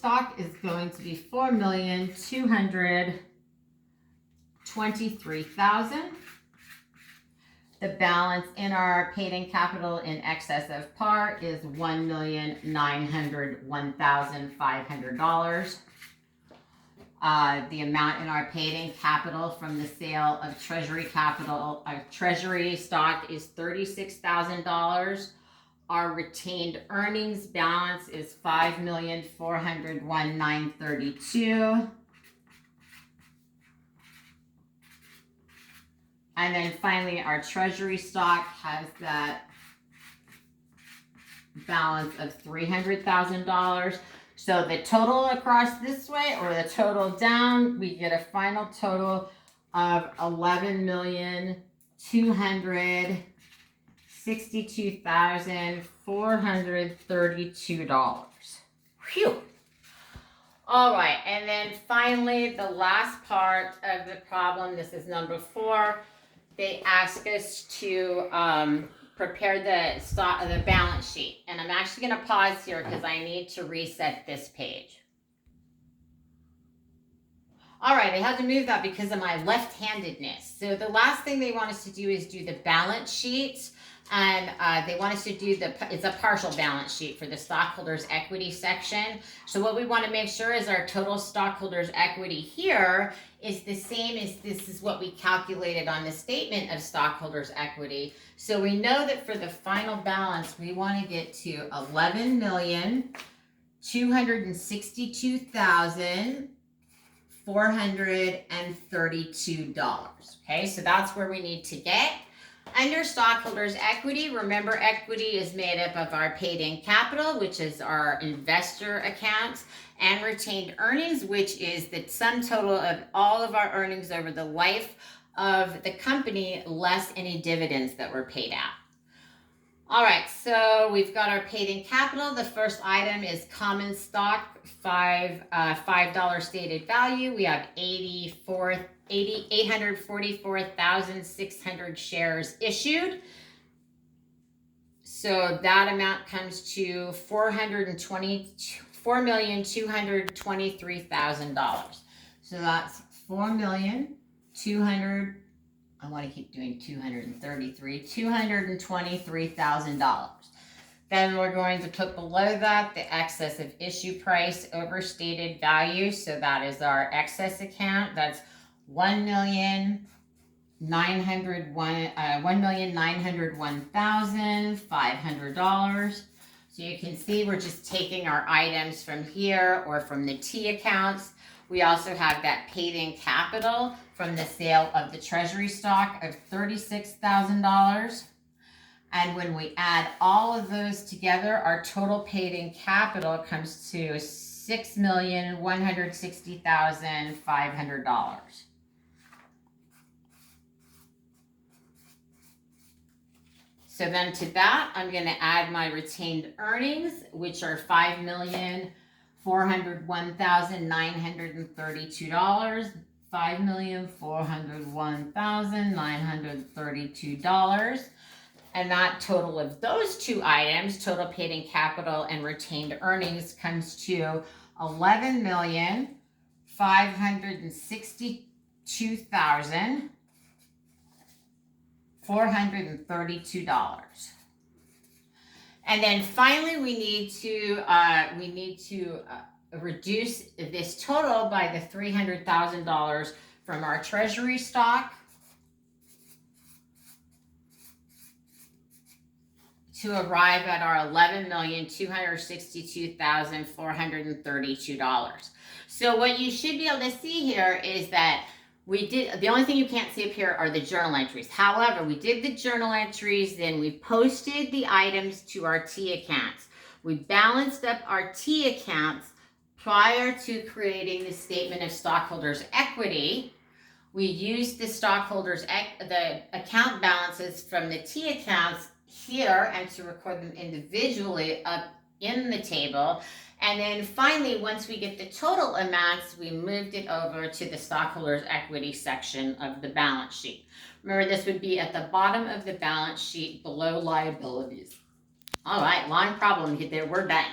stock is going to be 4,223,000. The balance in our paid-in capital in excess of par is $1,901,500. The amount in our paid-in capital from the sale of treasury stock is $36,000. Our retained earnings balance is $5,401,932. And then finally, our treasury stock has that balance of $300,000. So the total across this way or the total down, we get a final total of $11,262,432. Phew. All right, and then finally, the last part of the problem, this is number 4. They ask us to prepare the balance sheet. And I'm actually going to pause here because I need to reset this page. All right, I had to move that because of my left-handedness. So the last thing they want us to do is do the balance sheet. And they want us to do it's a partial balance sheet for the stockholders' equity section. So what we want to make sure is our total stockholders' equity here is the same as this is what we calculated on the statement of stockholders' equity. So we know that for the final balance, we want to get to $11,262,432. Okay, so that's where we need to get. Under stockholders' equity, remember equity is made up of our paid-in capital, which is our investor accounts, and retained earnings, which is the sum total of all of our earnings over the life of the company, less any dividends that were paid out. All right, so we've got our paid-in capital. The first item is common stock, $5 stated value. We have 844,600 shares issued. So that amount comes to $4,223,000. So that's $223,000. Then we're going to put below that the excess of issue price overstated value. So that is our excess account. That's $1,901,500. So you can see we're just taking our items from here or from the T accounts. We also have that paid-in capital from the sale of the treasury stock of $36,000. And when we add all of those together, our total paid-in capital comes to $6,160,500. So then to that, I'm going to add my retained earnings, which are $5,401,932. $5,401,932. And that total of those two items, total paid-in capital and retained earnings, comes to $11,562,432. And then finally, we need to reduce this total by the $300,000 from our treasury stock to arrive at our $11,262,432. So what you should be able to see here is that the only thing you can't see up here are the journal entries. However, we did the journal entries, then we posted the items to our T accounts. We balanced up our T accounts prior to creating the statement of stockholders' equity. We used the the account balances from the T accounts here and to record them individually up in the table. And then finally, once we get the total amounts, we moved it over to the stockholders' equity section of the balance sheet. Remember, this would be at the bottom of the balance sheet below liabilities. All right, long problem there. We're done.